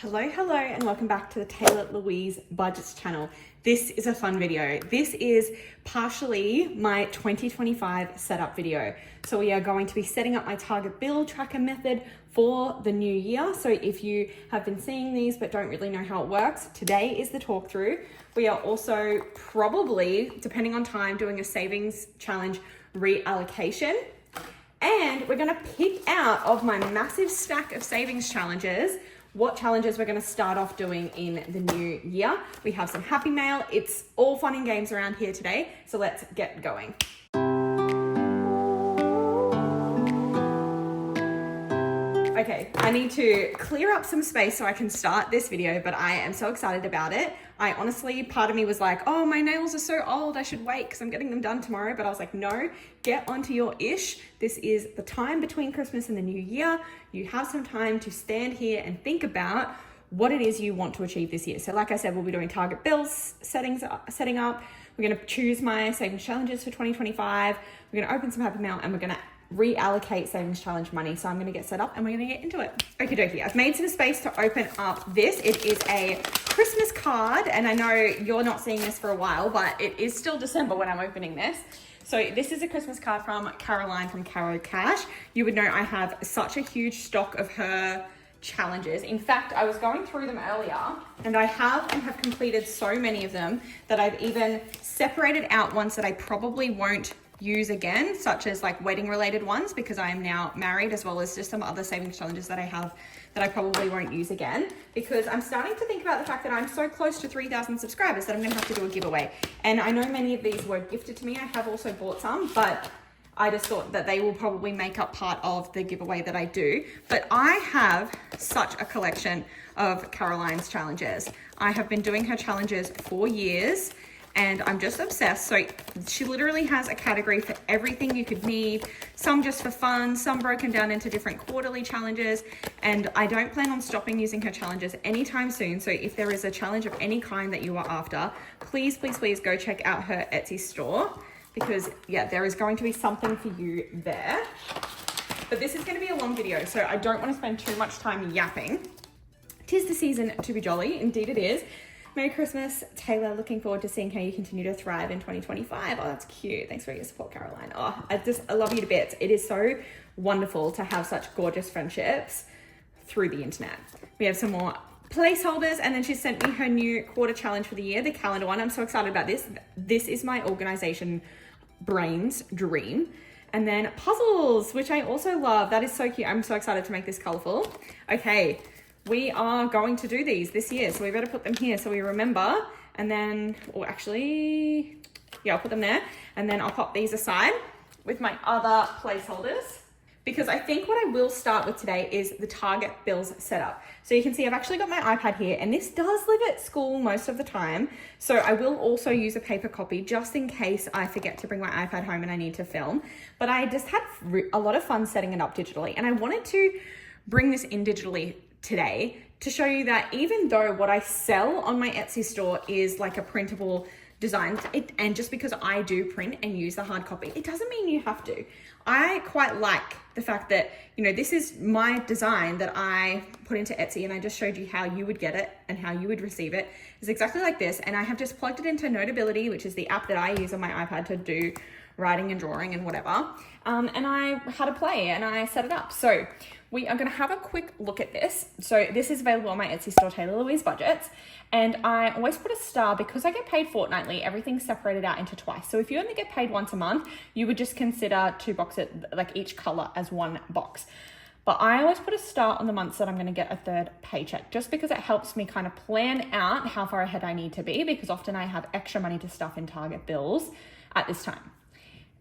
Hello, and welcome back to the Taylah Louise Budgets channel. This is a fun video. This is partially my 2025 setup video. So we are going to be setting up my target bill tracker method for the new year. So if you have been seeing these but don't really know how it works, today is the talk through. We are also probably, depending on time, doing a savings challenge reallocation. And we're gonna pick out of my massive stack of savings challenges what challenges we're going to start off doing in the new year. We have some happy mail. It's all fun and games around here today. So let's get going. Okay, I need to clear up some space so I can start this video, but I am so excited about it. I honestly, part of me was like, oh, my nails are so old, I should wait because I'm getting them done tomorrow. But I was like, no, get onto your ish. This is the time between Christmas and the new year. You have some time to stand here and think about what it is you want to achieve this year. So like I said, we'll be doing target bills, setting up. We're gonna choose my savings challenges for 2025. We're gonna open some happy mail and we're gonna reallocate savings challenge money. So I'm going to get set up and we're going to get into it. Okie dokie. I've made some space to open up this. It is a Christmas card, and I know you're not seeing this for a while, but it is still December when I'm opening this. So this is a Christmas card from Caroline from Caro Cash. You would know I have such a huge stock of her challenges. In fact, I was going through them earlier and I have completed so many of them that I've even separated out ones that I probably won't use again, such as like wedding related ones, because I am now married, as well as just some other savings challenges that I have that I probably won't use again, because I'm starting to think about the fact that I'm so close to 3,000 subscribers that I'm going to have to do a giveaway. And I know many of these were gifted to me. I have also bought some, but I just thought that they will probably make up part of the giveaway that I do. But I have such a collection of Caroline's challenges. I have been doing her challenges for years and I'm just obsessed. So she literally has a category for everything you could need, some just for fun, some broken down into different quarterly challenges. And I don't plan on stopping using her challenges anytime soon. So if there is a challenge of any kind that you are after, please go check out her Etsy store, because yeah, there is going to be something for you there. But this is going to be a long video, so I don't want to spend too much time yapping. 'Tis the season to be jolly, indeed it is. Merry Christmas, Taylah. Looking forward to seeing how you continue to thrive in 2025. Oh, that's cute. Thanks for your support, Caroline. Oh, I love you to bits. It is so wonderful to have such gorgeous friendships through the internet. We have some more placeholders, and then she sent me her new quarter challenge for the year, the calendar one. I'm so excited about this. This is my organization brain's dream. And then puzzles, which I also love. That is so cute. I'm so excited to make this colorful. Okay. We are going to do these this year, so we better put them here so we remember. And then, or actually, yeah, I'll put them there. And then I'll pop these aside with my other placeholders, because I think what I will start with today is the target bills setup. So you can see I've actually got my iPad here, and this does live at school most of the time. So I will also use a paper copy just in case I forget to bring my iPad home and I need to film. But I just had a lot of fun setting it up digitally, and I wanted to bring this in digitally today to show you that even though what I sell on my Etsy store is like a printable design, and just because I do print and use the hard copy, it doesn't mean you have to. I quite like the fact that, you know, this is my design that I put into Etsy, and I just showed you how you would get it and how you would receive it. It's exactly like this, and I have just plugged it into Notability, which is the app that I use on my iPad to do writing and drawing and whatever. And I had a play and I set it up. So we are going to have a quick look at this. So this is available on my Etsy store, Taylah Louise Budgets. And I always put a star because I get paid fortnightly. Everything's separated out into twice. So if you only get paid once a month, you would just consider two boxes, like each color as one box. But I always put a star on the months that I'm going to get a third paycheck, just because it helps me kind of plan out how far ahead I need to be, because often I have extra money to stuff in target bills at this time.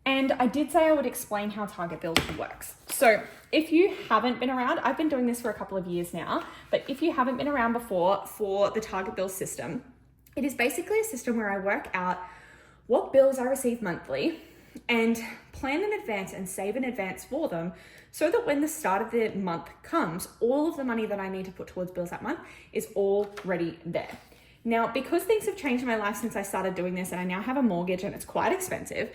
And I did say I would explain how target bills works. So if you haven't been around, I've been doing this for a couple of years now, but if you haven't been around before for the target bill system, it is basically a system where I work out what bills I receive monthly and plan in advance and save in advance for them, so that when the start of the month comes, all of the money that I need to put towards bills that month is already there. Now, because things have changed in my life since I started doing this, and I now have a mortgage and it's quite expensive,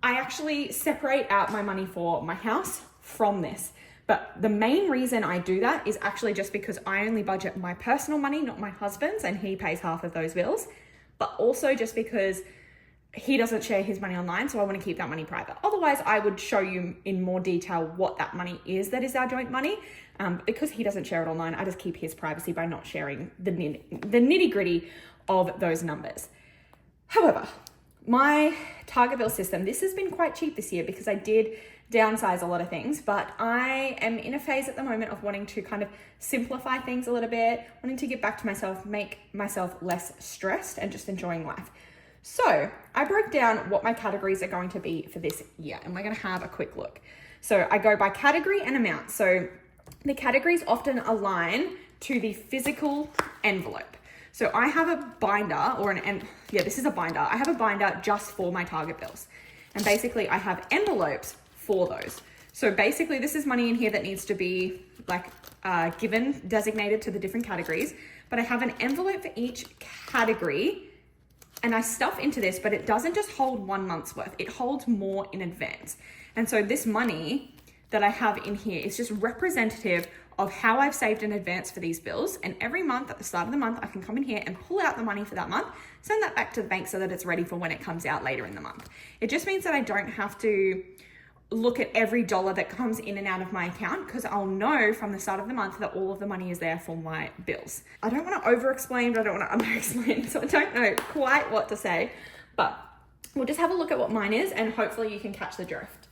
I actually separate out my money for my house from this. But the main reason I do that is actually just because I only budget my personal money, not my husband's, and he pays half of those bills. But also just because he doesn't share his money online, so I want to keep that money private. Otherwise, I would show you in more detail what that money is that is our joint money. Because he doesn't share it online, I just keep his privacy by not sharing the nitty gritty of those numbers. However, my Target bill system, this has been quite cheap this year because I did downsize a lot of things, but I am in a phase at the moment of wanting to kind of simplify things a little bit, wanting to get back to myself, make myself less stressed and just enjoying life. So I broke down what my categories are going to be for this year, and we're going to have a quick look. So I go by category and amount. So the categories often align to the physical envelope. So I have a binder this is a binder. I have a binder just for my Target bills. And basically I have envelopes for those. So basically this is money in here that needs to be designated to the different categories, but I have an envelope for each category and I stuff into this, but it doesn't just hold 1 month's worth. It holds more in advance. And so this money that I have in here is just representative of how I've saved in advance for these bills. And every month at the start of the month, I can come in here and pull out the money for that month, send that back to the bank so that it's ready for when it comes out later in the month. It just means that I don't have to look at every dollar that comes in and out of my account because I'll know from the start of the month that all of the money is there for my bills. I don't want to over-explain, but I don't want to under-explain, so I don't know quite what to say, but we'll just have a look at what mine is and hopefully you can catch the drift.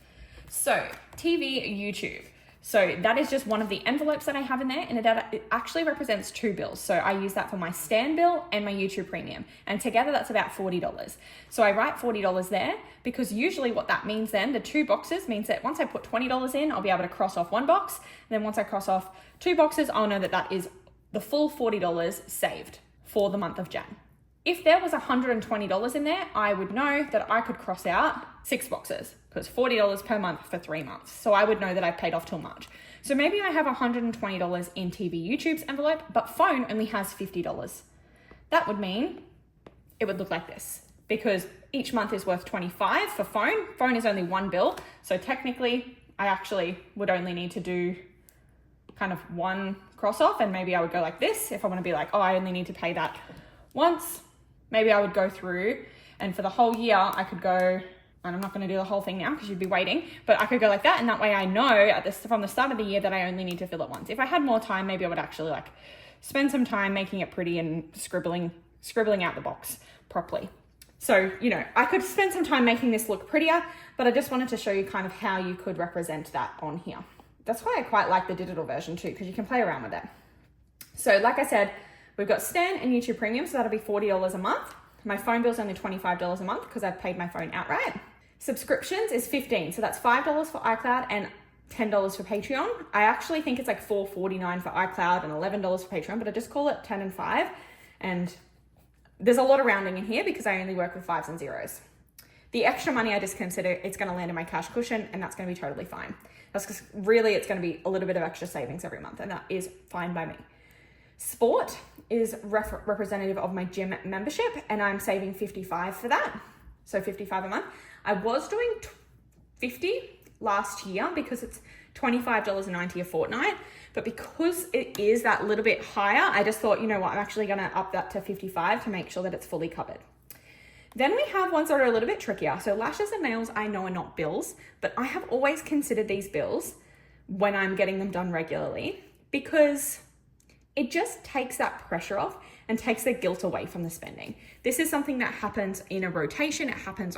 So TV, YouTube. So that is just one of the envelopes that I have in there, and it actually represents 2 bills. So I use that for my Stan bill and my YouTube premium, and together that's about $40. So I write $40 there because usually what that means then, the 2 boxes means that once I put $20 in, I'll be able to cross off 1 box. And then once I cross off 2 boxes, I'll know that that is the full $40 saved for the month of Jan. If there was $120 in there, I would know that I could cross out 6 boxes because $40 per month for 3 months. So I would know that I've paid off till March. So maybe I have $120 in TV YouTube's envelope, but phone only has $50. That would mean it would look like this because each month is worth $25 for phone. Phone is only 1 bill. So technically I actually would only need to do kind of 1 cross off, and maybe I would go like this. If I want to be like, oh, I only need to pay that once, maybe I would go through, and for the whole year I could go, and I'm not going to do the whole thing now because you'd be waiting, but I could go like that, and that way I know from the start of the year that I only need to fill it once. If I had more time, maybe I would actually spend some time making it pretty and scribbling out the box properly. So, I could spend some time making this look prettier, but I just wanted to show you kind of how you could represent that on here. That's why I quite like the digital version too, because you can play around with it. So like I said, we've got Stan and YouTube Premium, so that'll be $40 a month. My phone bill's only $25 a month because I've paid my phone outright. Subscriptions is $15, so that's $5 for iCloud and $10 for Patreon. I actually think it's like $4.49 for iCloud and $11 for Patreon, but I just call it 10 and 5. And there's a lot of rounding in here because I only work with 5s and 0s. The extra money, I just consider it's going to land in my cash cushion, and that's going to be totally fine. That's because really it's going to be a little bit of extra savings every month, and that is fine by me. Sport is representative of my gym membership, and I'm saving $55 for that. So $55 a month. I was doing $50 last year because it's $25.90 a fortnight, but because it is that little bit higher, I just thought, you know what, I'm actually going to up that to $55 to make sure that it's fully covered. Then we have ones that are a little bit trickier. So lashes and nails I know are not bills, but I have always considered these bills when I'm getting them done regularly because it just takes that pressure off and takes the guilt away from the spending. This is something that happens in a rotation. It happens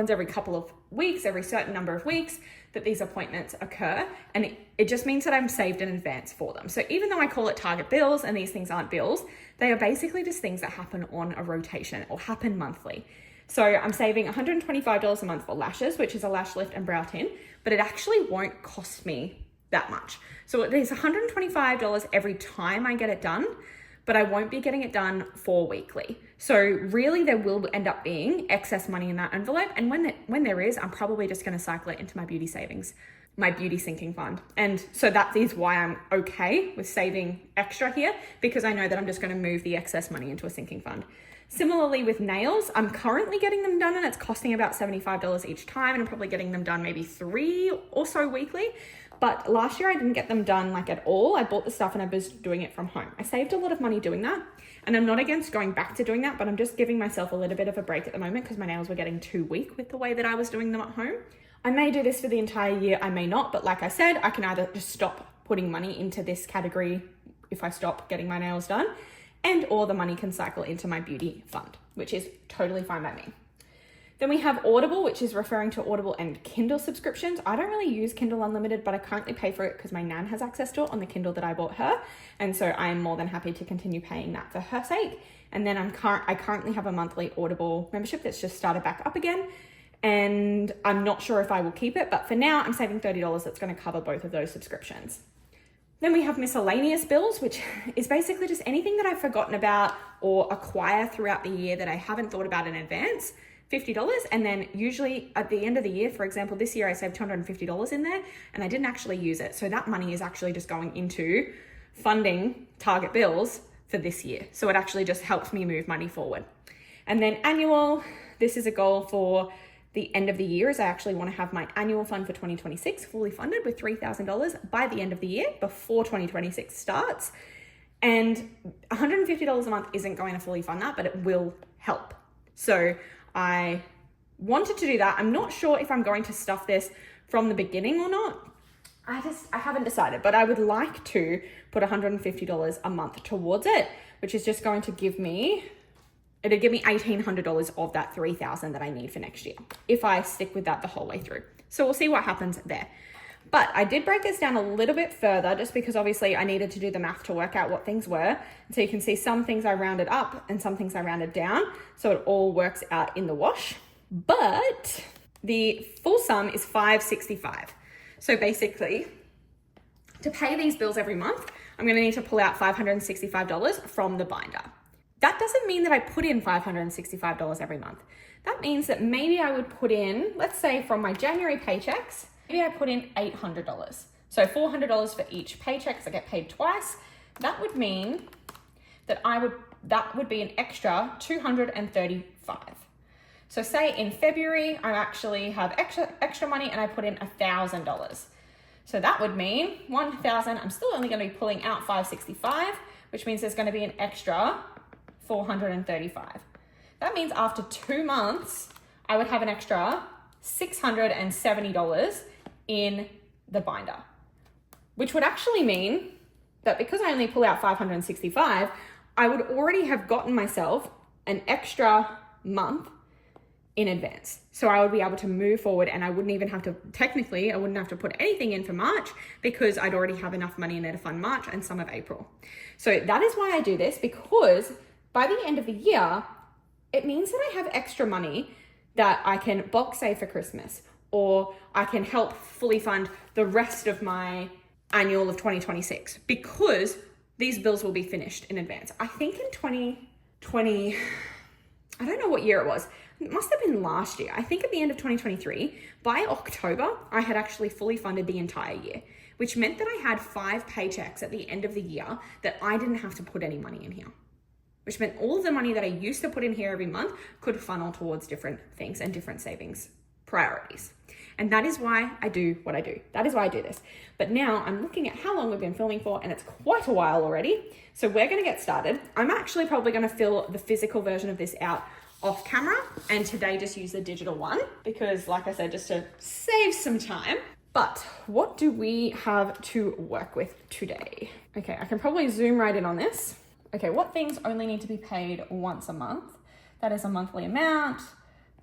every couple of weeks, every certain number of weeks that these appointments occur. And it just means that I'm saved in advance for them. So even though I call it Target bills and these things aren't bills, they are basically just things that happen on a rotation or happen monthly. So I'm saving $125 a month for lashes, which is a lash lift and brow tint, but it actually won't cost me that much. So it is $125 every time I get it done, but I won't be getting it done for weekly. So really there will end up being excess money in that envelope. And when there is, I'm probably just gonna cycle it into my beauty savings, my beauty sinking fund. And so that is why I'm okay with saving extra here, because I know that I'm just gonna move the excess money into a sinking fund. Similarly with nails, I'm currently getting them done and it's costing about $75 each time, and I'm probably getting them done maybe 3 or so weekly. But last year I didn't get them done like at all. I bought the stuff and I was doing it from home. I saved a lot of money doing that, and I'm not against going back to doing that, but I'm just giving myself a little bit of a break at the moment because my nails were getting too weak with the way that I was doing them at home. I may do this for the entire year, I may not, but like I said, I can either just stop putting money into this category if I stop getting my nails done, and or the money can cycle into my beauty fund, which is totally fine by me. Then we have Audible, which is referring to Audible and Kindle subscriptions. I don't really use Kindle Unlimited, but I currently pay for it because my nan has access to it on the Kindle that I bought her. And so I am more than happy to continue paying that for her sake. And then I currently have a monthly Audible membership that's just started back up again. And I'm not sure if I will keep it, but for now I'm saving $30 that's going to cover both of those subscriptions. Then we have miscellaneous bills, which is basically just anything that I've forgotten about or acquire throughout the year that I haven't thought about in advance. $50, and then usually at the end of the year, for example, this year I saved $250 in there and I didn't actually use it. So that money is actually just going into funding target bills for this year. So it actually just helps me move money forward. And then annual, this is a goal for the end of the year, is I actually want to have my annual fund for 2026 fully funded with $3,000 by the end of the year before 2026 starts. And $150 a month isn't going to fully fund that, but it will help. So I wanted to do that. I'm not sure if I'm going to stuff this from the beginning or not. I haven't decided, but I would like to put $150 a month towards it, which is just going to give me, it'll give me $1,800 of that $3,000 that I need for next year, if I stick with that the whole way through. So we'll see what happens there. But I did break this down a little bit further just because obviously I needed to do the math to work out what things were. So you can see some things I rounded up and some things I rounded down. So it all works out in the wash. But the full sum is $565. So basically, to pay these bills every month, I'm going to need to pull out $565 from the binder. That doesn't mean that I put in $565 every month. That means that maybe I would put in, let's say from my January paychecks, maybe I put in $800. So $400 for each paycheck because I get paid twice. That would mean that that would be an extra $235. So say in February, I actually have extra money and I put in $1,000. So that would mean 1,000, I'm still only going to be pulling out 565, which means there's going to be an extra 435. That means after 2 months, I would have an extra $670 in the binder, which would actually mean that because I only pull out 565, I would already have gotten myself an extra month in advance. So I would be able to move forward and I wouldn't even have to, technically, I wouldn't have to put anything in for March because I'd already have enough money in there to fund March and some of April. So that is why I do this, because by the end of the year, it means that I have extra money that I can bulk save for Christmas, or I can help fully fund the rest of my annual of 2026 because these bills will be finished in advance. I think in 2020, I don't know what year it was. It must have been last year. I think at the end of 2023, by October, I had actually fully funded the entire year, which meant that I had 5 paychecks at the end of the year that I didn't have to put any money in here, which meant all of the money that I used to put in here every month could funnel towards different things and different savings priorities. And that is why I do what I do. That is why I do this. But now I'm looking at how long we've been filming for, and it's quite a while already. So we're gonna get started. I'm actually probably gonna fill the physical version of this out off camera and today just use the digital one because, like I said, just to save some time. But what do we have to work with today? Okay, I can probably zoom right in on this. Okay, what things only need to be paid once a month? That is a monthly amount.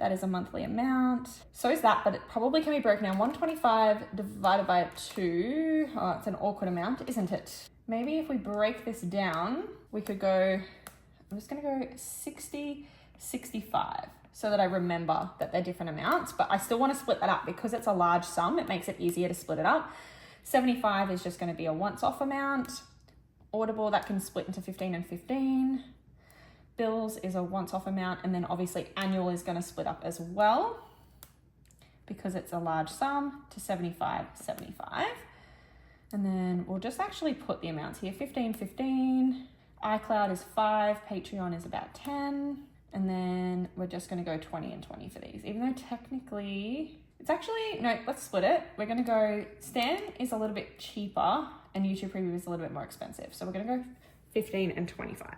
That is a monthly amount. So is that, but it probably can be broken down. 125 divided by 2. Oh, it's an awkward amount, isn't it? Maybe if we break this down, we could go, I'm just gonna go 60, 65, so that I remember that they're different amounts, but I still wanna split that up because it's a large sum. It makes it easier to split it up. 75 is just gonna be a once-off amount. Audible, that can split into 15 and 15. Bills is a once-off amount, and then obviously annual is going to split up as well because it's a large sum to 75, 75. And then we'll just actually put the amounts here. 15, 15. iCloud is 5. Patreon is about 10. And then we're just gonna go 20 and 20 for these, even though technically, it's actually, no, let's split it. We're gonna go, Stan is a little bit cheaper and YouTube Preview is a little bit more expensive. So we're gonna go 15 and 25.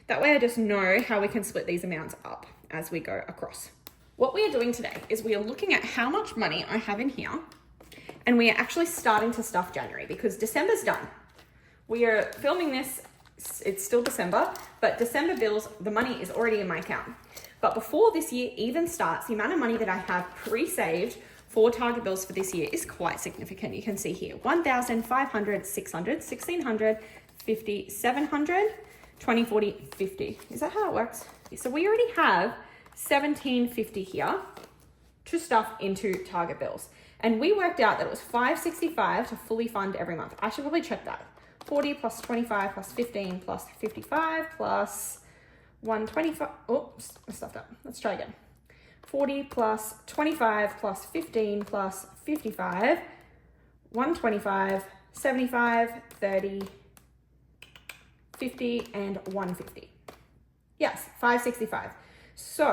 That way I just know how we can split these amounts up as we go across. What we are doing today is we are looking at how much money I have in here, and we are actually starting to stuff January because December's done. We are filming this, it's still December, but December bills, the money is already in my account. But before this year even starts, the amount of money that I have pre-saved for target bills for this year is quite significant. You can see here, 1,500, 600, 1,600, 50, 700, 20, 40, 50. Is that how it works? So we already have 1,750 here to stuff into target bills. And we worked out that it was $565 to fully fund every month. I should probably check that. 40 plus 25 plus 15 plus 55 plus 125. Oops, I stuffed up. Let's try again. 40 plus 25 plus 15 plus 55, 125, 75, 30, 50, and 150. Yes, 565. So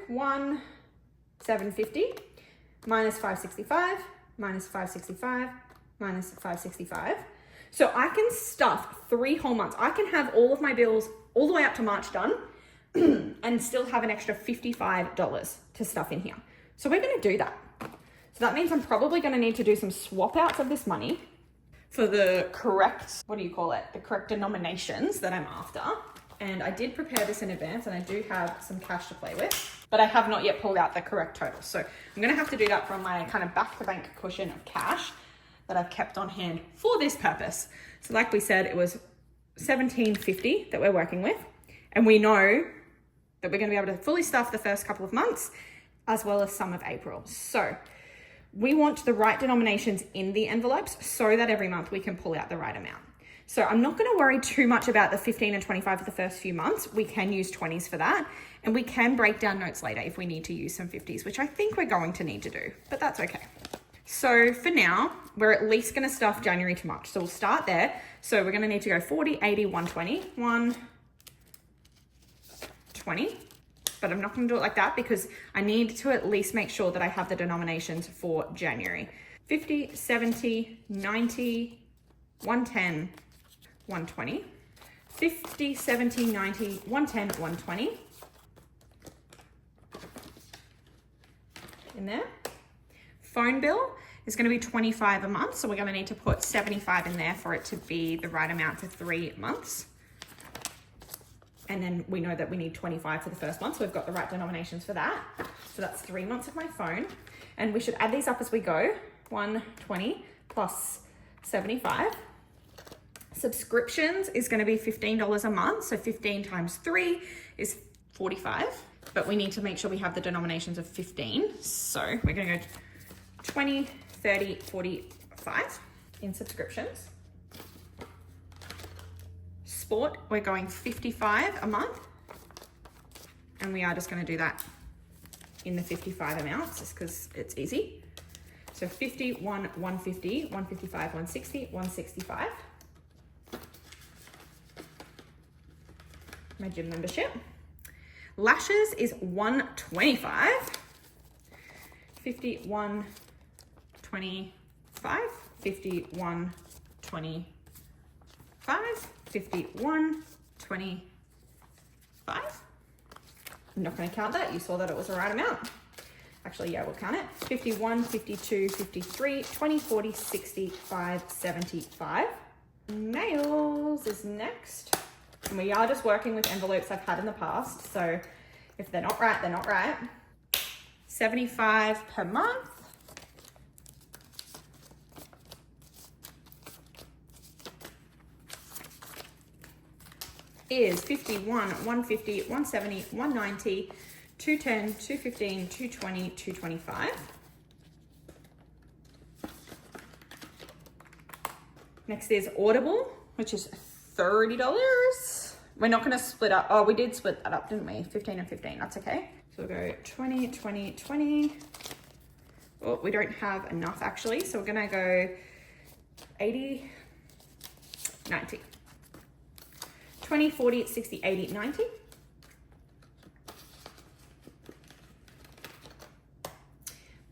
1,750 minus 565 minus 565 minus 565. So I can stuff 3 whole months. I can have all of my bills all the way up to March done and still have an extra $55 to stuff in here. So we're gonna do that. So that means I'm probably gonna need to do some swap outs of this money for the correct, what do you call it? The correct denominations that I'm after. And I did prepare this in advance and I do have some cash to play with, but I have not yet pulled out the correct total. So I'm gonna have to do that from my kind of back to bank cushion of cash that I've kept on hand for this purpose. So like we said, it was $1,750 that we're working with. And we know that we're gonna be able to fully stuff the first couple of months as well as some of April. So we want the right denominations in the envelopes so that every month we can pull out the right amount. So I'm not gonna worry too much about the 15 and 25 for the first few months. We can use 20s for that. And we can break down notes later if we need to use some 50s, which I think we're going to need to do, but that's okay. So for now, we're at least gonna stuff January to March. So we'll start there. So we're gonna need to go 40, 80, 120, 120. But I'm not gonna do it like that because I need to at least make sure that I have the denominations for January. 50, 70, 90, 110, 120. 50, 70, 90, 110, 120. In there. Phone bill is going to be 25 a month, so we're going to need to put 75 in there for it to be the right amount for 3 months. And then we know that we need 25 for the first month, so we've got the right denominations for that. So that's 3 months of my phone. And we should add these up as we go. 120 plus 75. Subscriptions is going to be $15 a month, so 15 times 3 is 45. But we need to make sure we have the denominations of 15. So we're going to go 20, 30, 45 in subscriptions. Sport, we're going 55 a month. And we are just gonna do that in the 55 amounts just because it's easy. So 51, 150, 155, 160, 165. My gym membership. Lashes is 125. 51, 25, 51, 25, 51, 25. I'm not going to count that. You saw that it was the right amount. Actually, yeah, we'll count it. 51, 52, 53, 20, 40, 65, 75. Nails is next. And we are just working with envelopes I've had in the past. So if they're not right, they're not right. 75 per month. Is 51, 150, 170, 190, 210, 215, 220, 225. Next is Audible, which is $30. We're not going to split up. Oh, we did split that up, didn't we? 15 and 15. That's okay. So we'll go 20, 20, 20. Oh, we don't have enough actually. So we're going to go 80, 90. 20, 40, 60, 80, 90.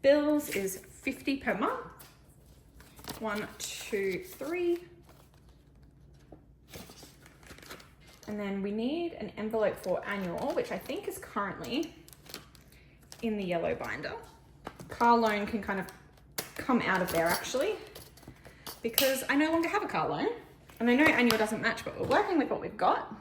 Bills is 50 per month. 1, 2, 3. And then we need an envelope for annual, which I think is currently in the yellow binder. Car loan can kind of come out of there actually, because I no longer have a car loan. And I know annual doesn't match, but we're working with what we've got.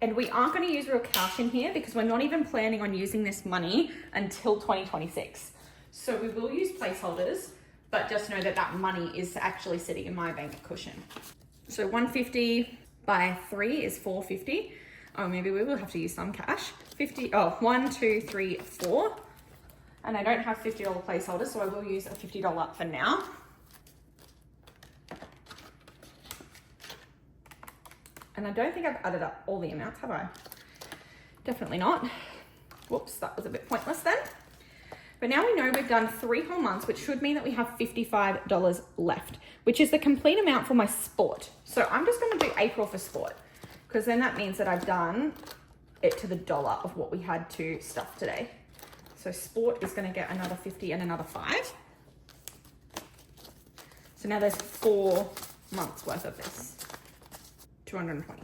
And we aren't going to use real cash in here because we're not even planning on using this money until 2026. So we will use placeholders, but just know that that money is actually sitting in my bank cushion. So 150 by 3 is 450. Oh, maybe we will have to use some cash. 1, 2, 3, 4. And I don't have $50 placeholders, so I will use a $50 for now. And I don't think I've added up all the amounts, have I? Definitely not. Whoops, that was a bit pointless then. But now we know we've done 3 whole months, which should mean that we have $55 left, which is the complete amount for my sport. So I'm just gonna do April for sport, because then that means that I've done it to the dollar of what we had to stuff today. So sport is gonna get another 50 and another 5. So now there's 4 months worth of this. 220.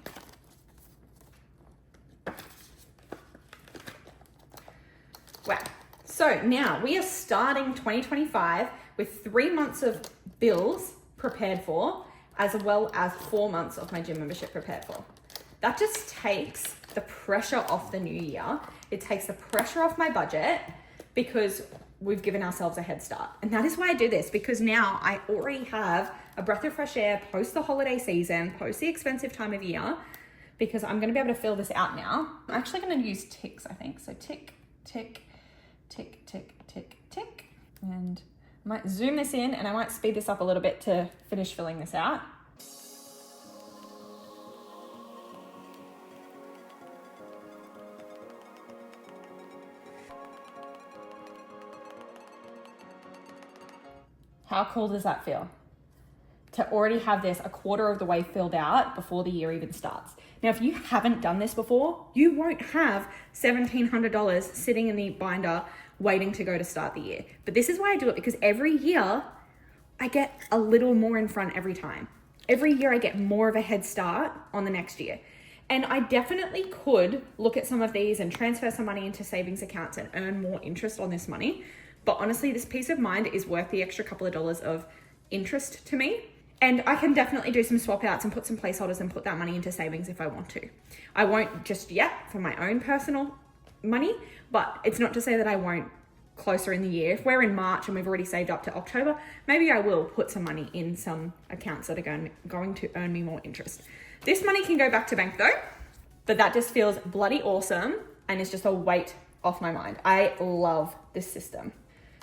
Wow. So now we are starting 2025 with 3 months of bills prepared for, as well as 4 months of my gym membership prepared for. That just takes the pressure off the new year. It takes the pressure off my budget because we've given ourselves a head start. And that is why I do this, because now I already have a breath of fresh air post the holiday season, post the expensive time of year, because I'm gonna be able to fill this out now. I'm actually gonna use ticks, I think. So tick, tick, tick, tick, tick, tick. And I might zoom this in and I might speed this up a little bit to finish filling this out. How cool does that feel? To already have this a quarter of the way filled out before the year even starts. Now, if you haven't done this before, you won't have $1,700 sitting in the binder waiting to go to start the year. But this is why I do it, because every year I get a little more in front every time. Every year I get more of a head start on the next year. And I definitely could look at some of these and transfer some money into savings accounts and earn more interest on this money. But honestly, this peace of mind is worth the extra couple of dollars of interest to me. And I can definitely do some swap outs and put some placeholders and put that money into savings if I want to. I won't just yet for my own personal money, but it's not to say that I won't closer in the year. If we're in March and we've already saved up to October, maybe I will put some money in some accounts that are going to earn me more interest. This money can go back to bank though, but that just feels bloody awesome and is just a weight off my mind. I love this system.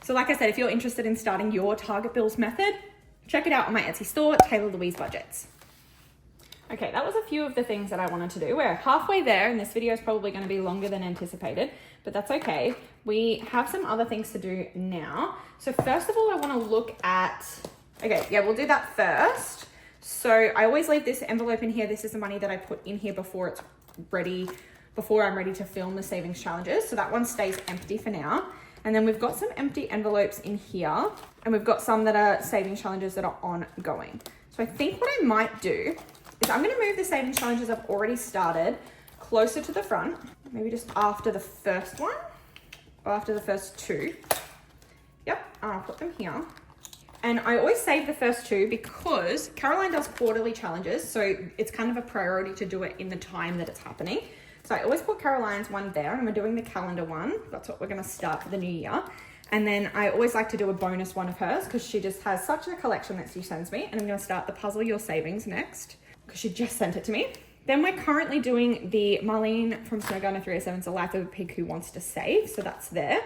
So like I said, if you're interested in starting your target bills method, check it out on my Etsy store, Taylah Louise Budgets. Okay, that was a few of the things that I wanted to do. We're halfway there, and this video is probably going to be longer than anticipated, but that's okay. We have some other things to do now. So first of all, I want to look at, okay, yeah, we'll do that first. So I always leave this envelope in here. This is the money that I put in here before it's ready, before I'm ready to film the savings challenges. So that one stays empty for now. And then we've got some empty envelopes in here, and we've got some that are savings challenges that are ongoing. So I think what I might do is I'm gonna move the savings challenges I've already started closer to the front, maybe just after the first one, or after the first 2. Yep, I'll put them here. And I always save the first 2 because Caroline does quarterly challenges, so it's kind of a priority to do it in the time that it's happening. So I always put Caroline's one there, and we're doing the calendar one. That's what we're gonna start for the new year. And then I always like to do a bonus one of hers because she just has such a collection that she sends me. And I'm gonna start the Puzzle Your Savings next because she just sent it to me. Then we're currently doing the Marlene from Snowgunner 307's The Life of a Pig Who Wants to Save. So that's there.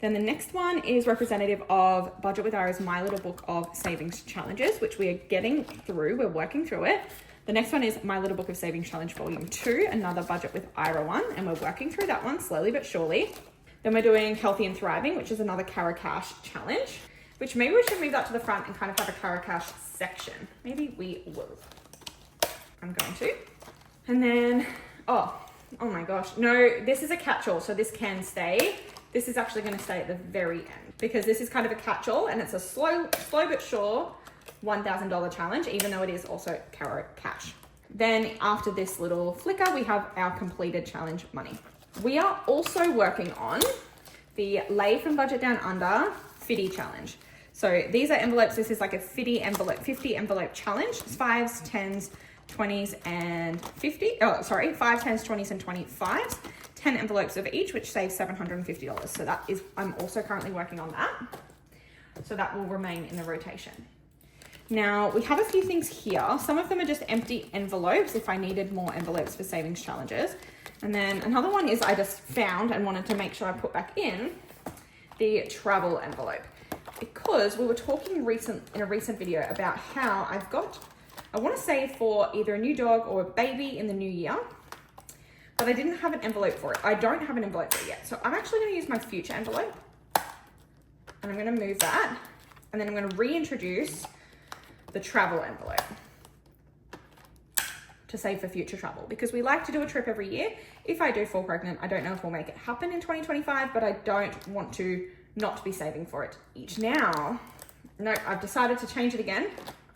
Then the next one is representative of Budget with Ira's My Little Book of Savings Challenges, which we are getting through, we're working through it. The next one is My Little Book of Savings Challenge Volume 2, another Budget with Ira one, and we're working through that one slowly but surely. Then we're doing Healthy and Thriving, which is another Cara Cash challenge, which maybe we should move that to the front and kind of have a Cara Cash section. Maybe we will. I'm going to. And then, oh my gosh. No, this is a catch-all, so this can stay. This is actually going to stay at the very end because this is kind of a catch-all and it's a slow but sure $1,000 challenge, even though it is also Caro cash. Then after this little flicker, we have our completed challenge money. We are also working on the Lay from Budget Down Under Fitty challenge. So these are envelopes. This is like a 50 envelope challenge. It's 5s, 10s, 20s, and 50. Oh, sorry, 5, 10s, 20s, and 25s. 10 envelopes of each, which saves $750. So that is, I'm also currently working on that. So that will remain in the rotation. Now we have a few things here. Some of them are just empty envelopes if I needed more envelopes for savings challenges. And then another one is I just found and wanted to make sure I put back in the travel envelope, because we were talking in a recent video about how I want to save for either a new dog or a baby in the new year, but I didn't have an envelope for it. I don't have an envelope for it yet. So I'm actually going to use my future envelope and I'm going to move that. And then I'm going to reintroduce the travel envelope to save for future travel, because we like to do a trip every year. If I do fall pregnant, I don't know if we'll make it happen in 2025, but I don't want to not be saving for it each. Now, no, I've decided to change it again.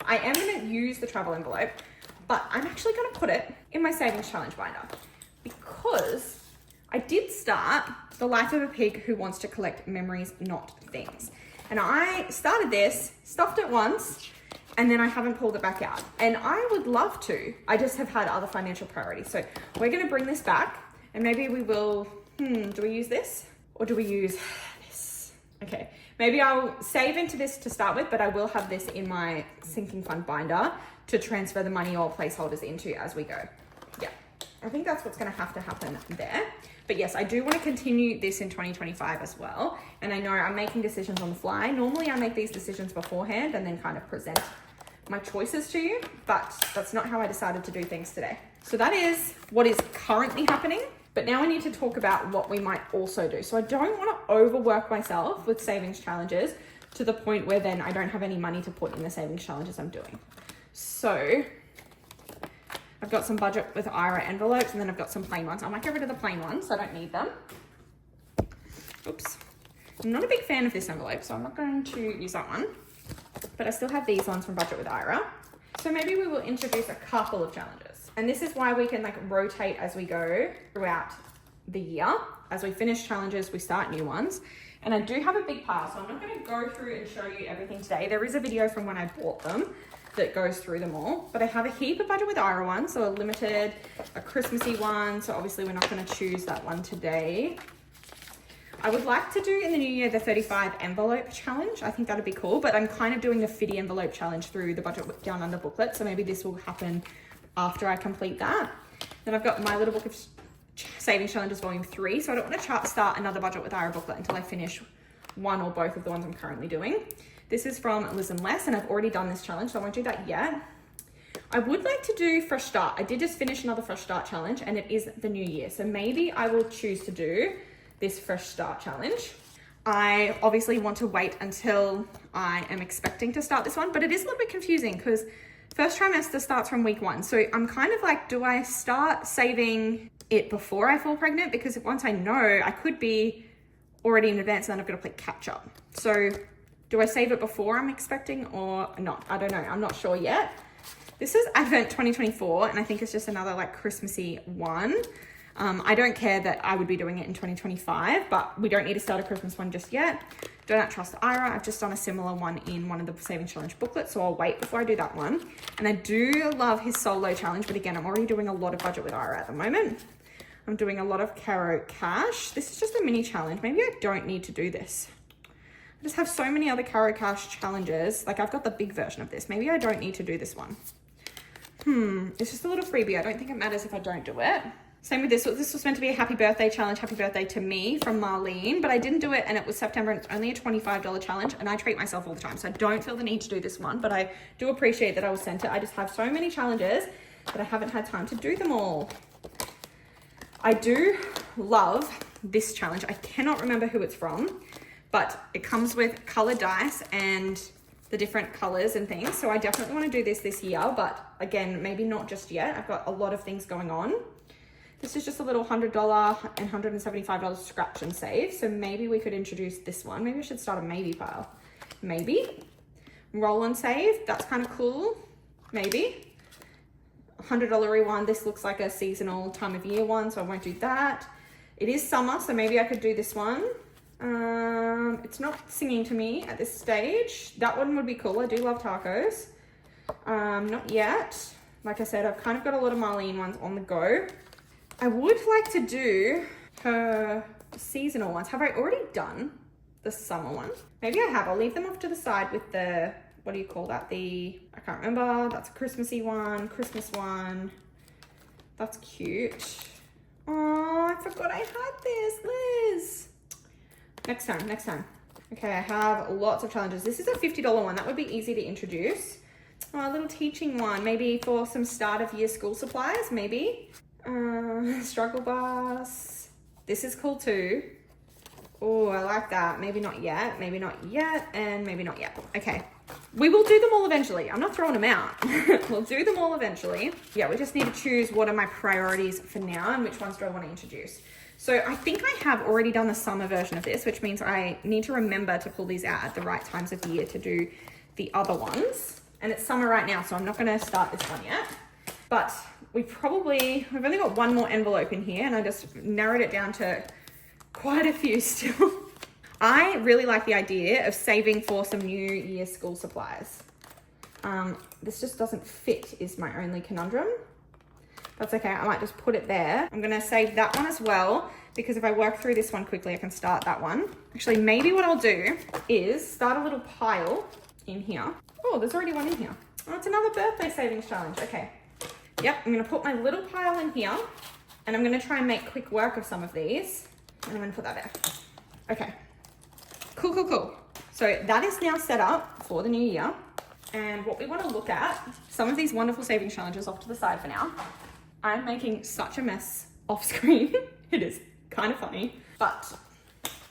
I am going to use the travel envelope, but I'm actually going to put it in my savings challenge binder, because I did start The Life of a Pig Who Wants to Collect Memories, Not Things. And I started this, stuffed it once, and then I haven't pulled it back out. And I would love to. I just have had other financial priorities. So we're going to bring this back, and maybe we will, do we use this or do we use this? Okay, maybe I'll save into this to start with, but I will have this in my sinking fund binder to transfer the money or placeholders into as we go. Yeah, I think that's what's going to happen there. But yes, I do want to continue this in 2025 as well. And I know I'm making decisions on the fly. Normally I make these decisions beforehand and then kind of present my choices to you, but that's not how I decided to do things today. So that is what is currently happening. But now I need to talk about what we might also do. So I don't want to overwork myself with savings challenges to the point where then I don't have any money to put in the savings challenges I'm doing. So I've got some budget with IRA envelopes, and then I've got some plain ones. I might get rid of the plain ones, so I don't need them. Oops. I'm not a big fan of this envelope, so I'm not going to use that one. But I still have these ones from budget with IRA. So maybe we will introduce a couple of challenges. And this is why we can like rotate as we go throughout the year. As we finish challenges, we start new ones. And I do have a big pile, so I'm not going to go through and show you everything today. There is a video from when I bought them that goes through them all, but I have a heap of budget with IRA ones, so a limited, a Christmassy one, so obviously we're not going to choose that one today. I would like to do in the new year the 35 envelope challenge. I think that'd be cool, but I'm kind of doing the 50 envelope challenge through the Budget Down Under booklet, so maybe this will happen after I complete that. Then I've got my little book of savings challenges volume 3, so I don't want to start another budget with IRA booklet until I finish one or both of the ones I'm currently doing. This is from Liz and Les, and I've already done this challenge, so I won't do that yet. I would like to do Fresh Start. I did just finish another Fresh Start challenge, and it is the new year, so maybe I will choose to do this Fresh Start challenge. I obviously want to wait until I am expecting to start this one, but it is a little bit confusing because first trimester starts from week 1. So I'm kind of like, do I start saving it before I fall pregnant? Because once I know, I could be already in advance and then I've got to play catch up. So do I save it before I'm expecting or not? I don't know. I'm not sure yet. This is Advent 2024, and I think it's just another like Christmassy one. I don't care that I would be doing it in 2025, but we don't need to start a Christmas one just yet. Don't trust IRA. I've just done a similar one in one of the Savings Challenge booklets, so I'll wait before I do that one. And I do love his solo challenge, but again, I'm already doing a lot of budget with IRA at the moment. I'm doing a lot of Caro Cash. This is just a mini challenge. Maybe I don't need to do this. I just have so many other Caro Cash challenges. Like I've got the big version of this. Maybe I don't need to do this one. It's just a little freebie. I don't think it matters if I don't do it. Same with this. So this was meant to be a happy birthday challenge, happy birthday to me from Marlene, but I didn't do it and it was September and it's only a $25 challenge and I treat myself all the time. So I don't feel the need to do this one, but I do appreciate that I was sent it. I just have so many challenges that I haven't had time to do them all. I do love this challenge. I cannot remember who it's from, but it comes with colored dice and the different colors and things. So I definitely want to do this year, but again, maybe not just yet. I've got a lot of things going on. This is just a little $100 and $175 scratch and save. So maybe we could introduce this one. Maybe I should start a maybe pile. Maybe. Roll and save. That's kind of cool. Maybe. $100 one. This looks like a seasonal time of year one, so I won't do that. It is summer, so maybe I could do this one. It's not singing to me at this stage. That one would be cool. I do love tacos. Not yet. Like I said, I've kind of got a lot of Marlene ones on the go. I would like to do her seasonal ones. Have I already done the summer one? Maybe I have. I'll leave them off to the side with the, what do you call that? I can't remember. That's a Christmassy one, Christmas one. That's cute. Oh, I forgot I had this, Liz. Next time. Okay, I have lots of challenges. This is a $50 one. That would be easy to introduce. Oh, a little teaching one, maybe for some start of year school supplies, maybe. Struggle bus. This is cool too. Oh, I like that. Maybe not yet, and maybe not yet. Okay, we will do them all eventually. I'm not throwing them out. We'll do them all eventually. Yeah, we just need to choose what are my priorities for now and which ones do I want to introduce. So I think I have already done the summer version of this, which means I need to remember to pull these out at the right times of the year to do the other ones. And it's summer right now, so I'm not going to start this one yet. But we've only got one more envelope in here, and I just narrowed it down to quite a few still. I really like the idea of saving for some New Year school supplies. This just doesn't fit is my only conundrum. That's okay, I might just put it there. I'm gonna save that one as well, because if I work through this one quickly, I can start that one. Actually, maybe what I'll do is start a little pile in here. Oh, there's already one in here. Oh, it's another birthday savings challenge, okay. Yep, I'm gonna put my little pile in here, and I'm gonna try and make quick work of some of these, and I'm gonna put that there. Okay, cool. So that is now set up for the new year, and what we wanna look at, some of these wonderful savings challenges off to the side for now. I'm making such a mess off screen. It is kind of funny, but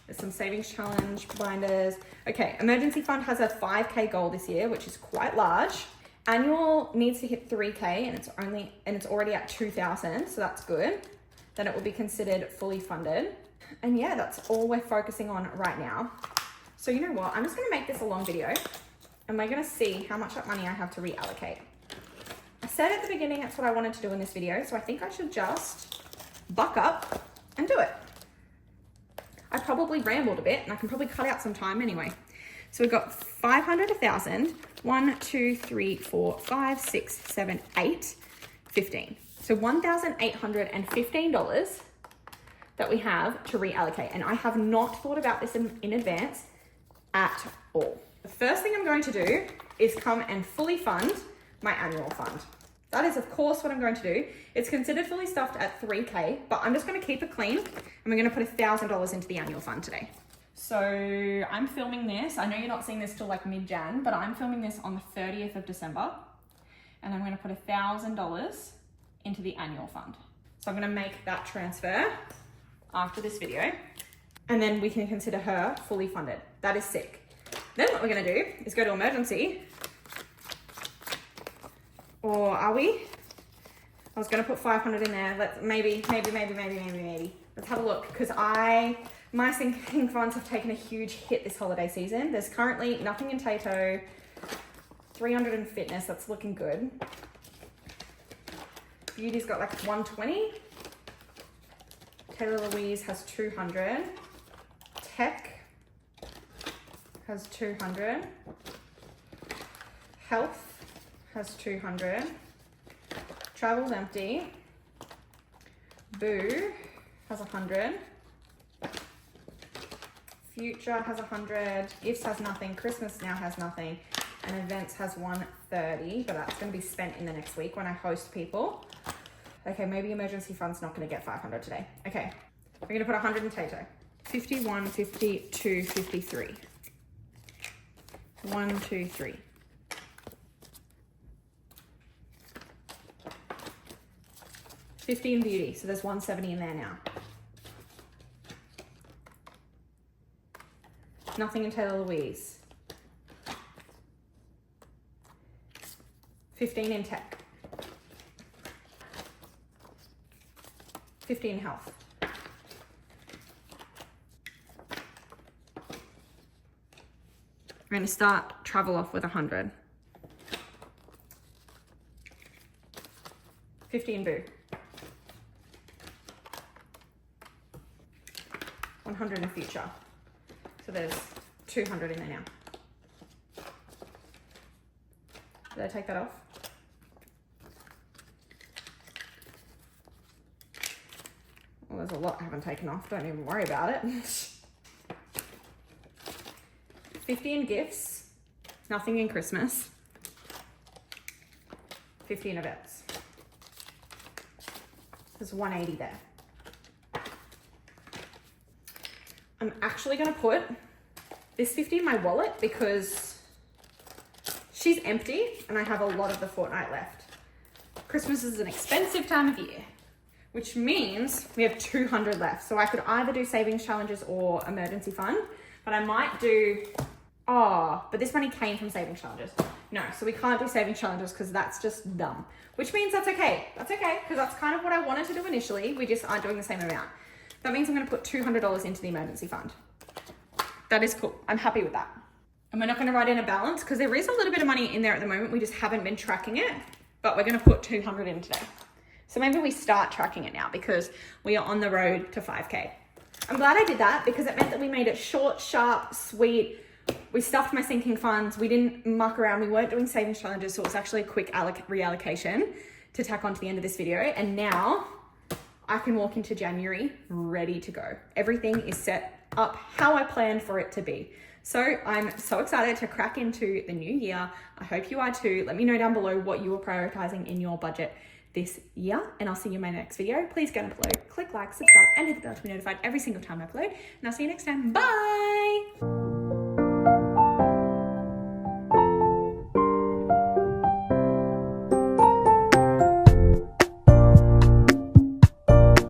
there's some savings challenge binders. Okay, emergency fund has a 5K goal this year, which is quite large. Annual needs to hit 3K and it's already at 2,000, so that's good. Then it will be considered fully funded. And yeah, that's all we're focusing on right now. So you know what? I'm just gonna make this a long video and we're gonna see how much money I have to reallocate. I said at the beginning that's what I wanted to do in this video, so I think I should just buck up and do it. I probably rambled a bit and I can probably cut out some time anyway. So we've got 500, 1,000, 1, 2, 3, 4, 5, 6, 7, 8, 15. So $1,815 that we have to reallocate. And I have not thought about this in advance at all. The first thing I'm going to do is come and fully fund my annual fund. That is of course what I'm going to do. It's considered fully stuffed at 3K, but I'm just gonna keep it clean and we're gonna put $1,000 into the annual fund today. So I'm filming this. I know you're not seeing this till like mid-Jan, but I'm filming this on the 30th of December. And I'm gonna put $1,000 into the annual fund. So I'm gonna make that transfer after this video. And then we can consider her fully funded. That is sick. Then what we're gonna do is go to emergency. Or are we? I was gonna put 500 in there. Let's maybe. Let's have a look, because my sinking funds have taken a huge hit this holiday season. There's currently nothing in Tato, 300 in fitness, that's looking good. Beauty's got like 120. Taylah Louise has 200. Tech has 200. Health has 200. Travel's empty. Boo has 100. Future has 100. Gifts has nothing. Christmas now has nothing. And events has 130, but that's going to be spent in the next week when I host people. Okay, maybe emergency fund's not going to get 500 today. Okay, we're going to put 100 in Tato. 51, 52, 53. 1, 2, 3. $50 in beauty, so there's 170 in there now. Nothing in Taylah Louise. 15 in tech. 50 in health. We're going to start travel off with 100. 50 in boo. 100 in future. So there's 200 in there now. Did I take that off? Well, there's a lot I haven't taken off. Don't even worry about it. 50 in gifts. Nothing in Christmas. 50 in events. There's 180 there. I'm actually going to put this 50 in my wallet because she's empty and I have a lot of the fortnight left. Christmas is an expensive time of year, which means we have 200 left. So I could either do savings challenges or emergency fund, but I might do, but this money came from savings challenges. No, so we can't do savings challenges because that's just dumb, which means that's okay. That's okay, because that's kind of what I wanted to do initially. We just aren't doing the same amount. That means I'm going to put $200 into the emergency fund. That is cool. I'm happy with that. And we're not going to write in a balance because there is a little bit of money in there at the moment. We just haven't been tracking it, but we're going to put 200 in today. So maybe we start tracking it now because we are on the road to 5K. I'm glad I did that because it meant that we made it short, sharp, sweet. We stuffed my sinking funds. We didn't muck around. We weren't doing savings challenges. So it was actually a quick reallocation to tack on to the end of this video. And now I can walk into January ready to go. Everything is set up how I planned for it to be. So I'm so excited to crack into the new year. I hope you are too. Let me know down below what you are prioritizing in your budget this year, and I'll see you in my next video. Please go down below, click like, subscribe, and hit the bell to be notified every single time I upload, and I'll see you next time. Bye!